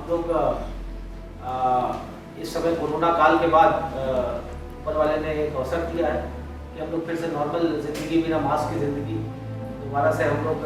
हम लोग इस समय कोरोना काल के बाद ऊपर वाले ने एक अवसर दिया है कि हम लोग फिर से नॉर्मल ज़िंदगी, बिना मास्क की ज़िंदगी दोबारा से हम लोग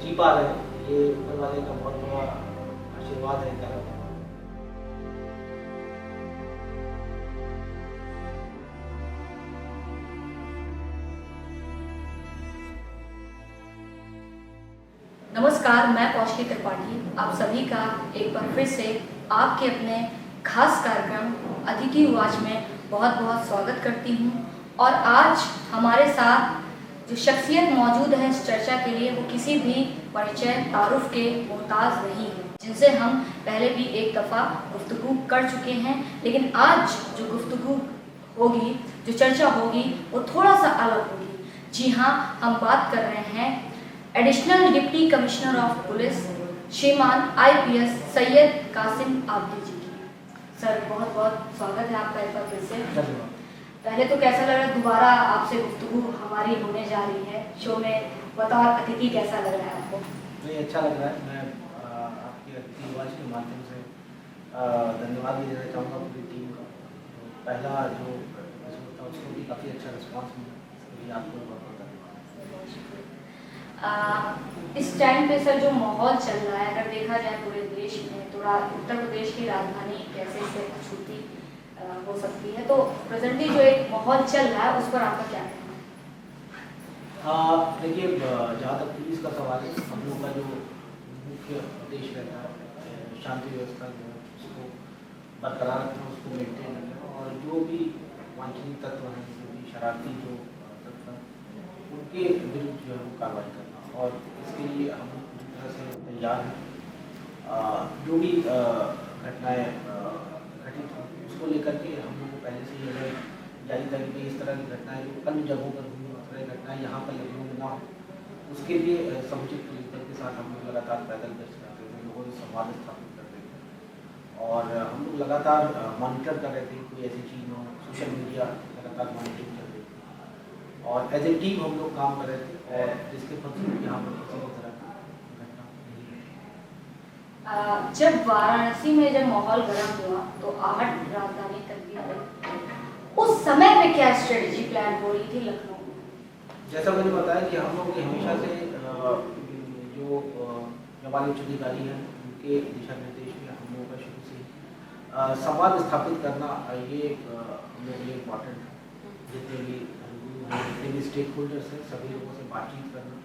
जी पा रहे हैं। ये ऊपर वाले का बहुत बड़ा आशीर्वाद है तरफ। नमस्कार, मैं कौशिकी त्रिपाठी आप सभी का एक बार फिर से आपके अपने खास कार्यक्रम अतिथि उवाच में बहुत बहुत स्वागत करती हूं। और आज हमारे साथ जो शख्सियत मौजूद है इस चर्चा के लिए, वो किसी भी परिचय तारुफ के मोहताज नहीं है, जिनसे हम पहले भी एक दफ़ा गुफ्तगू कर चुके हैं। लेकिन आज जो गुफ्तगू होगी, जो चर्चा होगी, वो थोड़ा सा अलग होगी। जी हाँ, हम बात कर रहे हैं additional deputy commissioner of police श्रीमान IPS सैयद कासिम आबदी जी की। सर, बहुत बहुत स्वागत है आपका एक बार फिर से। पहले तो कैसा लग रहा है दोबारा आपसे गुफ्तगू हमारी होने जा रही है शो में, बतौर अतिथि कैसा लग रहा है आपको? मुझे अच्छा लग रहा है। मैं आपकी अतिथि उवाच के माध्यम से धन्यवाद भी देना चाहूँगा पूरी टीम का। पहला जो एपिसोड था उसको भी काफ़ी अच्छा रिस्पॉन्स मिला, इसके लिए आपको बहुत बहुत धन्यवाद। इस टाइम पे सर जो माहौल चल रहा है, अगर देखा जाए पूरे देश में, तो उत्तर प्रदेश की राजधानी कैसे से अछूती हो सकती है, तो प्रेजेंटली जो एक माहौल चल रहा है उस पर आपका क्या कहना है? देखिए, जहाँ तक पुलिस का सवाल है, हम लोग का जो मुख्य उद्देश्य रहता है शांति व्यवस्था जो है उसको बरकरार रखना, उसको मेंटेन रखना, और जो भी वांछनीय तत्व हैं, जो भी शरारती जो तत्व हैं, उनके विरुद्ध जो है वो कार्रवाई करना। और इसके लिए हम लोग पूरी तरह से तैयार हैं। जो भी घटनाएँ घटित हों उसको लेकर के हम लोग को पहले से ही अगर जारी था कि इस तरह की घटनाएँ जो अन्य जगहों पर हुई, उस तरह की घटनाएँ यहाँ पर लखनऊ में ना हो, उसके लिए समुचित पुलिस बल के साथ हम लोग लगातार पैदल गश्त करते थे, लोगों से संवाद स्थापित करते थे, और हम लोग लगातार मॉनिटर कर रहे थे कोई ऐसी चीज़ हो, सोशल मीडिया लगातार मॉनिटरिंग कर रहे थे, और एज ए टीम हम लोग काम कर रहे थे, और जिसके फलस्वरूप यहाँ पर किसी भी तरह की घटना नहीं हुई। जब वाराणसी में जब माहौल गर्म हुआ तो आहट राजधानी तक भी आई, उस समय पे क्या स्ट्रेटजी प्लान हो रही थी लखनऊ में? जैसा मैंने बताया कि हम लोग हमेशा से जो जवानी उच्च अधिकारी हैं उनके दिशा निर्देश में हम लोगों का शुरू से संवाद स्थापित करना ये हम लोग लिए इम्पॉर्टेंट है। जितने भी स्टेक होल्डर्स हैं सभी लोगों से बातचीत करना,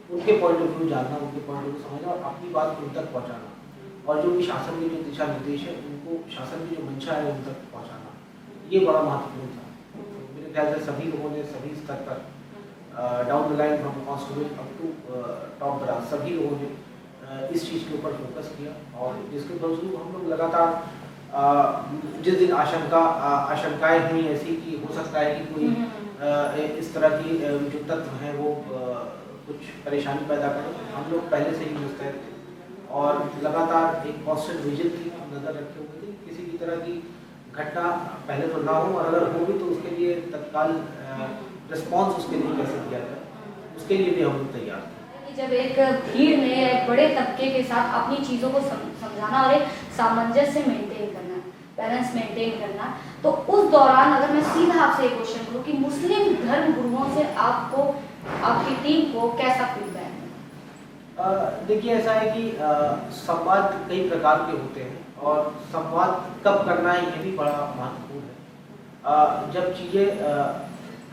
उनके पॉइंट ऑफ व्यू जानना, उनके पॉइंट ऑफ व्यू समझना और अपनी बात को उन तक पहुँचाना, और जो भी शासन के जो दिशा निर्देश है उनको शासन की जो मंशा है उन तक पहुँचाना, ये बड़ा महत्वपूर्ण था। तो मेरे ख्याल से सभी लोगों ने सभी स्तर पर down the line from constable up to top branch सभी लोगों ने इस चीज़ के ऊपर फोकस किया, और जिसके फलस्वरूप हम लोग लगातार जिस दिन आशंकाएँ हुई ऐसी कि हो सकता है कि कोई इस तरह की जो तत्व हैं वो कुछ परेशानी पैदा करें, हम लोग पहले से ही मुस्तैद थे और लगातार एक कॉन्स्टेंट विजन की नज़र रखे हुए थे किसी भी तरह की घटना पहले तो ना हो, और अगर हो भी तो उसके लिए तत्काल रिस्पॉन्स उसके लिए कैसे दिया जाए, उसके लिए भी हम लोग तैयार थे। जब एक भीड़ में एक बड़े तबके के साथ अपनी चीज़ों को समझाना और एक सामंजस्य मेंटेन करना, बैलेंस मेंटेन करना, तो उस दौरान अगर मैं सीधा आपसे एक क्वेश्चन करूँ कि मुस्लिम धर्म गुरुओं से आपको, आपकी टीम को कैसा फीडबैक है? देखिए, ऐसा है कि संवाद कई प्रकार के होते हैं, और संवाद कब करना है ये भी बड़ा महत्वपूर्ण है। जब चीज़ें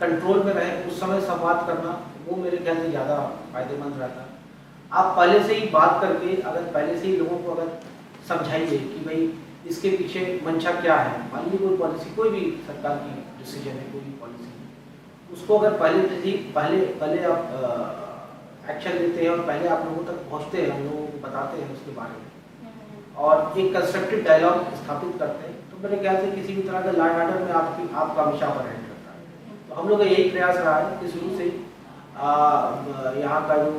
कंट्रोल में रहे उस समय संवाद करना वो मेरे ख्याल से ज़्यादा फायदेमंद रहता है। आप पहले से ही बात करके अगर पहले से ही लोगों को अगर समझाइए कि भाई इसके पीछे मंशा क्या है, मान लीजिए कोई पॉलिसी, कोई भी सरकार की डिसीजन है, कोई भी पॉलिसी है, उसको अगर पहले आप एक्शन लेते हैं और पहले आप लोगों तक पहुंचते हैं, हम लोगों को बताते हैं उसके बारे में, और एक कंस्ट्रक्टिव डायलॉग स्थापित करते हैं, तो मेरे ख्याल से किसी भी तरह का लॉ एंड ऑर्डर में आपका हमेशा अपर हैंड रहता है। तो हम लोग का यही प्रयास रहा है कि शुरू से यहाँ का जो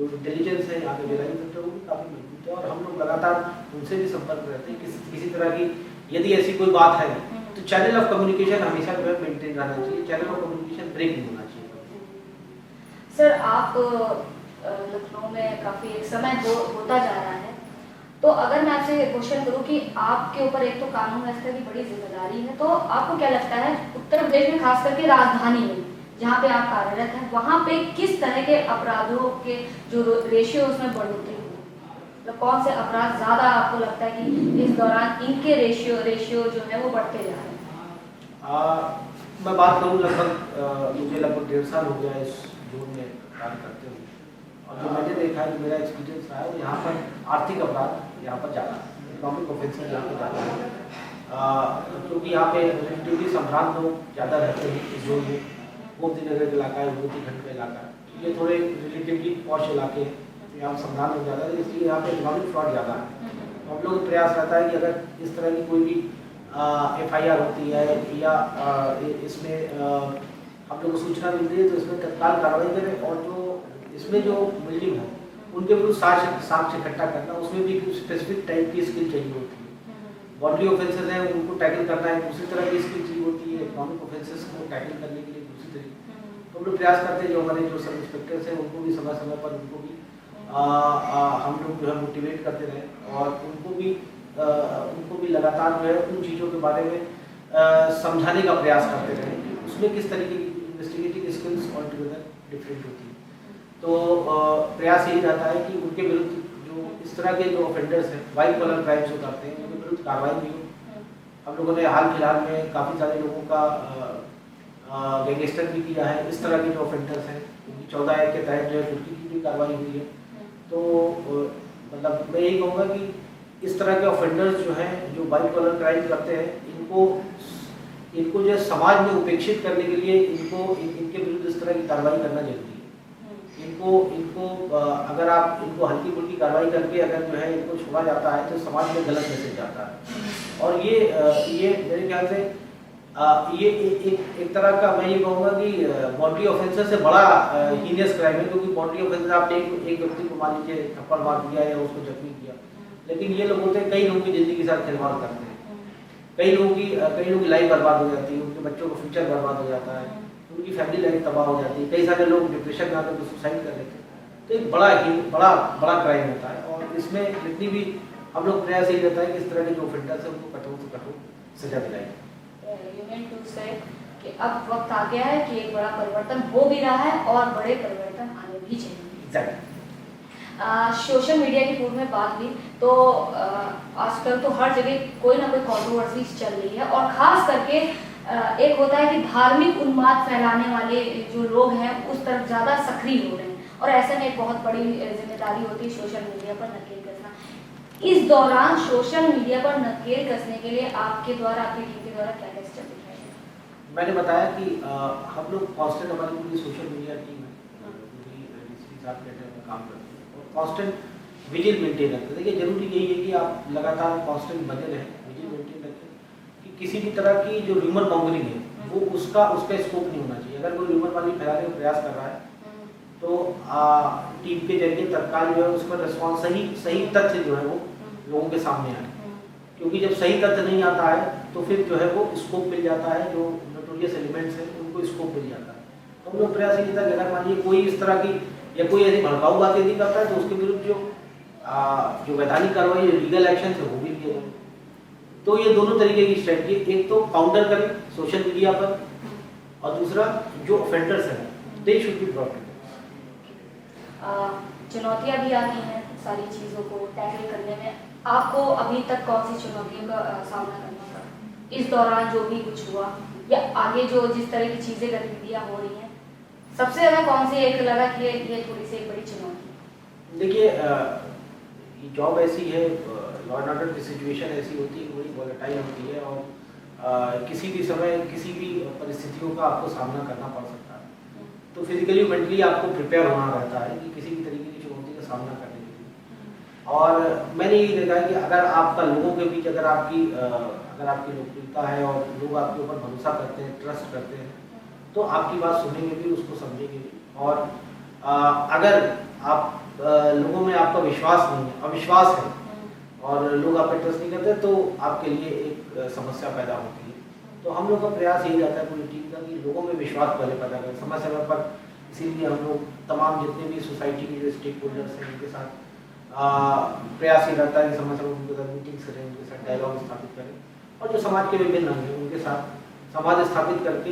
इंटेलिजेंस है, यहाँ के वेलाइन सेक्टर वो भी काफ़ी मजबूत है, और हम लोग लगातार उनसे भी संपर्क रहते हैं। किसी तरह की यदि ऐसी कोई बात है तो चैनल ऑफ कम्युनिकेशन हमेशा जो है मेंटेन रहना चाहिए, चैनल ऑफ कम्युनिकेशन ब्रेक नहीं होना चाहिए। सर, आप लखनऊ में काफ़ी एक समय होता जा रहा है, तो अगर मैं आपसे क्वेश्चन करूं कि आपके ऊपर एक तो कानून व्यवस्था की बड़ी जिम्मेदारी है, तो आपको क्या लगता है उत्तर प्रदेश में खास करके राजधानी में जहाँ पे आप कार्यरत हैं, वहाँ पे किस तरह के अपराधों के जो रेशियो उसमें बढ़ोतरी हुई, मतलब कौन से अपराध ज़्यादा आपको लगता है कि इस दौरान इनके रेशियो जो है वो बढ़ते जा रहे हैं? मैं बात करूँ लगभग मुझे लगभग 1.5 साल हो गया इस जोन में कार्य करते हुए, और जो मैंने देखा है, जो मेरा एक्सपीरियंस रहा है, यहाँ पर आर्थिक अपराध यहाँ पर ज़्यादा है, इकोनॉमिक ऑफेंसेस यहाँ पर ज़्यादा है, क्योंकि यहाँ पे रिलेटिवली संभ्रांत लोग ज़्यादा रहते हैं इस जोन में। गोमती नगर का इलाका है, गोमती खंड का इलाका है, ये थोड़े रिलेटिवली पॉश इलाके हैं, तो यहाँ संभ्रांत हो ज़्यादा है, इसलिए यहाँ पे इकोनॉमिक फ्रॉड ज़्यादा है। तो हम लोग का प्रयास रहता है कि अगर इस तरह की कोई भी FIR होती है या इसमें हम लोग को सूचना मिलती है, तो इसमें तत्काल कार्रवाई करें, और जो इसमें जो बिल्डिंग है उनके विरुद्ध साक्ष्य इकट्ठा करना, उसमें भी कुछ स्पेसिफिक टाइप की स्किल चाहिए होती है। बॉडली ऑफेंसेस हैं, उनको टैकल करना है दूसरी तरह की स्किल चाहिए होती है, इकोनॉमिक ऑफेंसेस को टैकल करने के लिए दूसरी तरह। तो हम लोग प्रयास करते हैं, जो हमारे जो सब इंस्पेक्टर्स हैं उनको भी समय समय पर उनको भी हम लोग जो है मोटिवेट करते रहे, और उनको भी लगातार जो है उन चीज़ों के बारे में समझाने का प्रयास करते रहे कि उसमें किस तरीके की investigative skills all together different होती है। तो प्रयास यही रहता है कि उनके विरुद्ध जो इस तरह के जो ऑफेंडर्स हैं, वाइट कॉलर क्राइम्स जो करते हैं, उनके विरुद्ध कार्रवाई भी हो। हम लोगों ने हाल फिलहाल में काफ़ी सारे लोगों का गैंगस्टर भी किया है, इस तरह के जो ऑफेंडर्स हैं, उनकी 14 एक्ट के तहत जो है कुर्की की भी कार्रवाई हुई है। तो मतलब मैं यही कहूँगा कि इस तरह के ऑफेंडर्स जो हैं, जो वाइट कॉलर क्राइम करते हैं, इनको जो समाज में उपेक्षित करने के लिए इनके विरुद्ध इस तरह की कार्रवाई करना जरूरी है। इनको अगर आप इनको हल्की फुल्की कार्रवाई करके अगर जो है इनको छोड़ा जाता है, तो समाज में गलत मैसेज जाता है। और ये मेरे ख्याल से ये एक तरह का मैं ये कहूँगा कि बॉडी ऑफेंसेस से बड़ा हीनियस क्राइम है, क्योंकि बॉडी ऑफेंसेस आपने एक व्यक्ति को मान लीजिए थप्पड़ मार दिया या उसको जख्मी किया, लेकिन ये लोग होते हैं कई लोगों की ज़िंदगी के साथ खिलवाड़ करते हैं, कई लोगों की लाइफ बर्बाद हो जाती है, उनके बच्चों का फ्यूचर बर्बाद हो जाता है, उनकी फैमिली लाइफ तबाह हो जाती है, कई सारे लोग डिप्रेशन में आकर सुसाइड कर लेते हैं। तो एक बड़ा क्राइम होता है, और इसमें जितनी भी हम लोग प्रयास यही रहता है कि इस तरह के जो ऑफेंडर्स हैं उनको कठोर से कठोर सजा दिलाई। कि अब वक्त आ गया है कि एक बड़ा परिवर्तन हो भी रहा है और बड़े परिवर्तन आने भी चाहिए। एग्जैक्टली। सोशल मीडिया की पूर्व में बात हुई, तो आजकल तो हर जगह कोई ना कोई कंट्रोवर्सी चल रही है, और खास करके एक होता है कि धार्मिक उन्माद फैलाने वाले जो लोग हैं उस तरफ ज़्यादा सक्रिय हो रहे हैं, और ऐसे में एक बहुत बड़ी जिम्मेदारी होती है सोशल मीडिया पर नकेल कसना। इस दौरान सोशल मीडिया पर नकेल कसने के लिए आपके द्वारा, आपकी टीम के द्वारा क्या क्या स्टेप उठाए हैं? मैंने बताया कि हम लोग कांस्टेंट, हमारी पूरी सोशल मीडिया टीम है, पूरी DCP साहब के अंडर में काम करते हैं, और कांस्टेंट विजिल मेंटेन रखते हैं। देखिए जरूरी यही है कि आप लगातार कांस्टेंट बने रहें, विजिल मेंटेन रखें, कि किसी भी तरह की जो र्यूमर मॉन्गरिंग है वो उसका स्कोप नहीं होना चाहिए। अगर कोई र्यूमर मॉन्गरिंग फैलाने का प्रयास कर रहा है, तो टीम के जरिए तत्काल जो है उस पर रिस्पॉन्स, सही तथ्य जो है वो लोगों के सामने आए, क्योंकि जब सही तथ्य नहीं आता है तो फिर जो है वो स्कोप मिल जाता है, जो नोटोरियस एलिमेंट्स हैं उनको स्कोप मिल जाता है। तो हम लोग प्रयास ये था कि अगर मान लीजिए कोई इस तरह की या कोई ऐसी भड़काऊ बात यदि करता है, तो उसके विरुद्ध जो वैधानिक कार्रवाई, लीगल एक्शन है वो भी लिए जाए। तो ये दोनों तरीके की स्ट्रेटजी, एक तो काउंटर करें सोशल मीडिया पर, और दूसरा जो ऑफेंडर्स हैं दे शुड बी ब्रॉट। चुनौतियाँ भी आती हैं सारी चीज़ों को टैकल करने में, आपको अभी तक कौन सी चुनौतियों का सामना करना पड़ा इस दौरान, जो भी कुछ हुआ या आगे जो जिस तरह की चीज़ें गतिविधियाँ हो रही हैं, सबसे ज़्यादा कौन सी एक लगा कि ये थोड़ी सी एक बड़ी चुनौती? देखिए ये जॉब ऐसी है, लॉ एंड ऑर्डर की सिचुएशन ऐसी होती है, बड़ी वॉलेटाइल होती है, और किसी भी समय किसी भी परिस्थितियों का आपको सामना करना पड़ सकता है। तो फिजिकली मेंटली आपको प्रिपेयर होना रहता है कि किसी भी तरीके की चुनौती का सामना करने के लिए। और मैंने यही देखा है कि अगर आपका लोगों के बीच अगर आपकी लोकप्रियता है और लोग आपके ऊपर भरोसा करते हैं, ट्रस्ट करते हैं, तो आपकी बात सुनेंगे भी, उसको समझेंगे भी। और अगर आप लोगों में आपका विश्वास नहीं है, अविश्वास है, और लोग आप पे ट्रस्ट नहीं करते, तो आपके लिए एक समस्या पैदा होती है। तो हम लोग का प्रयास यही रहता है पूरी टीम का कि लोगों में विश्वास पहले पैदा करें समय समय पर। इसीलिए हम लोग तमाम जितने भी सोसाइटी के जो स्टेक होल्डर्स हैं उनके साथ प्रयास ये रहता है कि समय समय उनके साथ मीटिंग्स करें, उनके साथ डायलॉग स्थापित करें और जो समाज के विभिन्न अंग हैं उनके साथ समाज स्थापित करके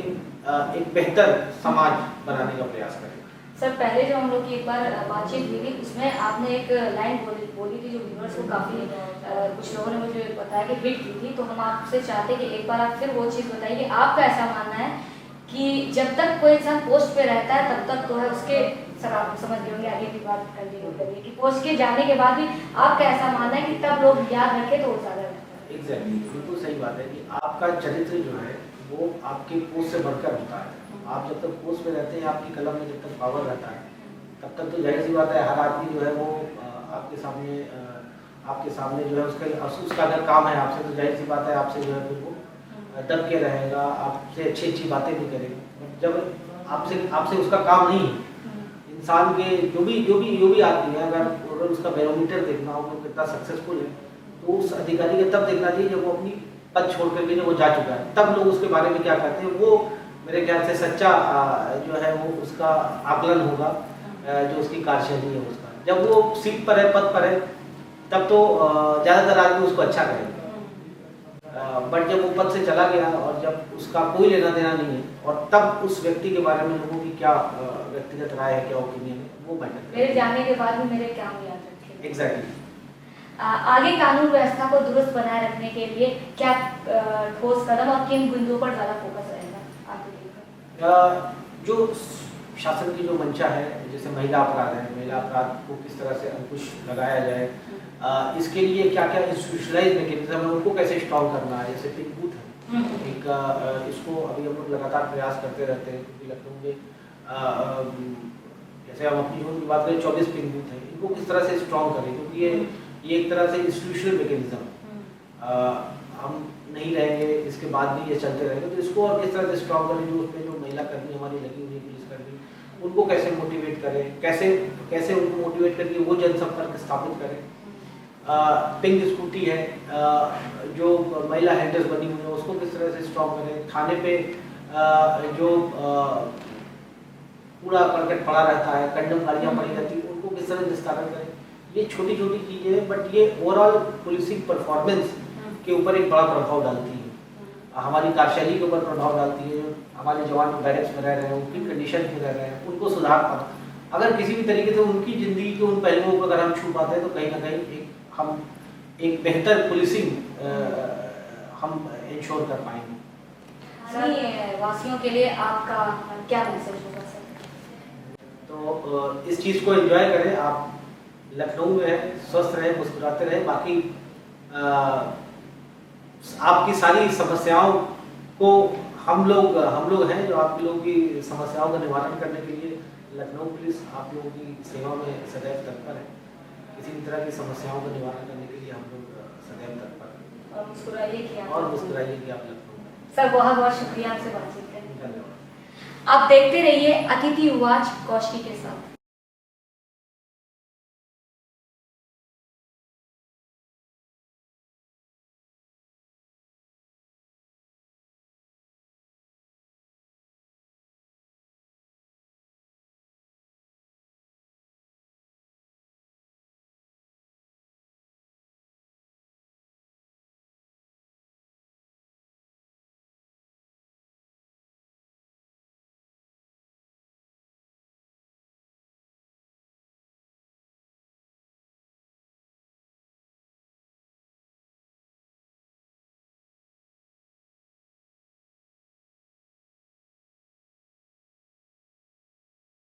एक बेहतर समाज बनाने का प्रयास करें। सर, पहले जो हम लोग की एक बार बातचीत हुई थी उसमें आपने एक लाइन बोली थी जो व्यूअर्स को काफ़ी कुछ लोगों ने मुझे बताया कि हिट की थी, तो हम आपसे चाहते हैं कि एक बार आप फिर वो चीज़ बताइए कि आपका ऐसा मानना है कि जब तक कोई इंसान पोस्ट पे रहता है तब तक तो है उसके, सर आप समझ गए होंगे, आगे की बात कंटिन्यू करिए कि पोस्ट के जाने के बाद भी आपका ऐसा मानना है कि तब लोग याद रखें तो वो ज़्यादा रहता है। एग्जैक्टली, बिल्कुल सही बात है कि आपका चरित्र जो है वो आपके पोस्ट से बढ़कर होता है। आप जब तक पोस्ट में रहते हैं, आपकी कलम में जब तक पावर रहता है तब तक तो जाहिर सी बात है हर आदमी जो है वो आपके सामने जो है उसका अगर काम है आपसे तो जाहिर सी बात है आपसे जो है फिर वो डर के रहेगा, आपसे अच्छी अच्छी बातें भी करेगा। जब आपसे उसका काम नहीं है, इंसान के जो भी आदमी है अगर उसका बैरोमीटर देखना हो तो कितना सक्सेसफुल है तो उस अधिकारी को तब देखना चाहिए जब वो अपनी पद छोड़ करके जब वो जा चुका है, तब लोग उसके बारे में क्या कहते हैं वो मेरे ख्याल से सच्चा जो है वो उसका आकलन होगा, जो उसकी कार्यशैली है उसका। जब वो सीट पर है, पद पर है, तब तो ज़्यादातर आदमी उसको अच्छा करेगा, बट जब वो पद से चला गया और जब उसका कोई लेना देना नहीं है और तब उस व्यक्ति के बारे में लोगों की क्या व्यक्तिगत राय है, क्या ओपिनियन है, वो मैटर मेरे जाने के बाद भी मेरे काम याद रखें। एग्जैक्टली। आगे कानून व्यवस्था को दुरुस्त बनाए रखने के लिए क्या ठोस कदम और किन बिंदुओं पर ज़्यादा फोकस रहेगा आपके? जो शासन की जो मंशा है, जैसे महिला अपराध है, महिला अपराध को किस तरह से अंकुश लगाया जाए, इसके लिए क्या क्या इंस्टीट्यूशनलाइज मैकेनिज्म है, उनको कैसे स्ट्रॉन्ग करना है। जैसे पिंक बूथ है एक, इसको अभी हम लोग लगातार प्रयास करते रहते हैं क्योंकि लखनऊ में जैसे हम अपनी जोन की बात करें 24 पिंक बूथ है, इनको किस तरह से स्ट्रॉन्ग करें क्योंकि ये एक तरह से इंस्टीट्यूशनल मैकेनिज्म हम नहीं रहेंगे, इसके बाद भी ये चलते रहेंगे, तो इसको और किस तरह से स्ट्रॉन्ग करें। जो उसमें जो महिला कर्मी हमारी लगी हुई है, पुलिसकर्मी, उनको कैसे मोटिवेट करें, कैसे उनको मोटिवेट करके वो जनसंपर्क स्थापित करें। पिंक स्कूटी है, जो महिला हेल्पर्स बनी हुई है उसको किस तरह से स्ट्रॉन्ग करें। थाने पे जो कूड़ा करकट पड़ा रहता है, कंडम गाड़ियाँ पड़ी रहती है, उनको किस तरह निस्तारण करें। ये छोटी छोटी चीज़ें हैं बट ये ओवरऑल पुलिसिंग परफॉर्मेंस के ऊपर एक बड़ा प्रभाव डालती है, हमारी कार्यशैली के ऊपर प्रभाव डालती है। जो हमारे जवान बैरक्स में रह रहे हैं, उनकी कंडीशन में रह रहे हैं, उनको सुधार पाना, अगर किसी भी तरीके से उनकी ज़िंदगी के उन पहलुओं को अगर हम छू पाते हैं तो कहीं ना कहीं हम एक बेहतर पुलिसिंग हम इंश्योर कर पाएंगे। स्थानीय वासियों के लिए आपका क्या मैसेज होगा सर? तो इस चीज़ को एंजॉय करें, आप लखनऊ में है, स्वस्थ रहे, मुस्कुराते रहे। बाकी आपकी सारी समस्याओं को हम लोग हैं जो आप लोगों की समस्याओं का निवारण करने के लिए लखनऊ पुलिस आप लोगों की सेवा में सदैव तत्पर है। किसी भी तरह की समस्याओं का निवारण करने के लिए हम लोग सदैव तत्पर हैं। और मुस्कुराइए कि आप लखनऊ में। सर बहुत बहुत शुक्रिया आपसे बातचीत करने के लिए। धन्यवाद। आप देखते रहिए अतिथि उवाच कौशिकी के साथ।